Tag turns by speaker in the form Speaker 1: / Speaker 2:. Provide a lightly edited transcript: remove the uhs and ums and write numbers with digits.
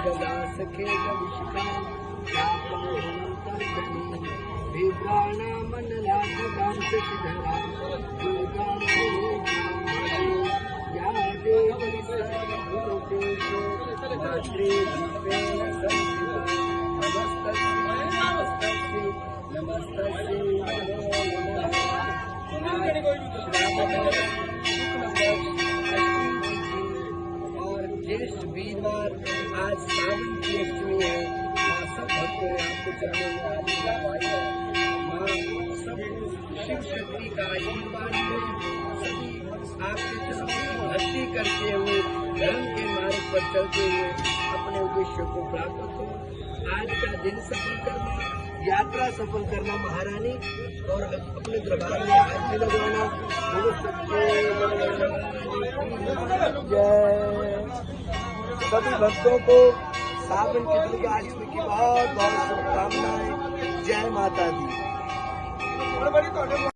Speaker 1: गदा सखेत विषिकाम विभ्राणा मनलाभ दांत सिधरा दुर्गाम या देवी सर्वभूतेषु मात्रे रूपेण संस्थिता नमस्तस्यै नमस्तस्यै और ज्येष्ठ वीरवार आज सावन की अष्टमी है। माँ सब भक्तों ने आपके चरणों में आशीर्वाद पाई है। माँ सब शिव शक्ति का आशीर्वाद में सभी आपके चरणों की भक्ति करते हुए धर्म के मार्ग पर चलते हुए अपने उद्देश्य को प्राप्त हो। आज का दिन सफल करना, यात्रा सफल करना महारानी और अपने दरबार में हाजिरी लगवाना। सभी भक्तों को सावन की दुर्गा अष्टमी की बहुत बहुत शुभकामनाएं। जय माता दी।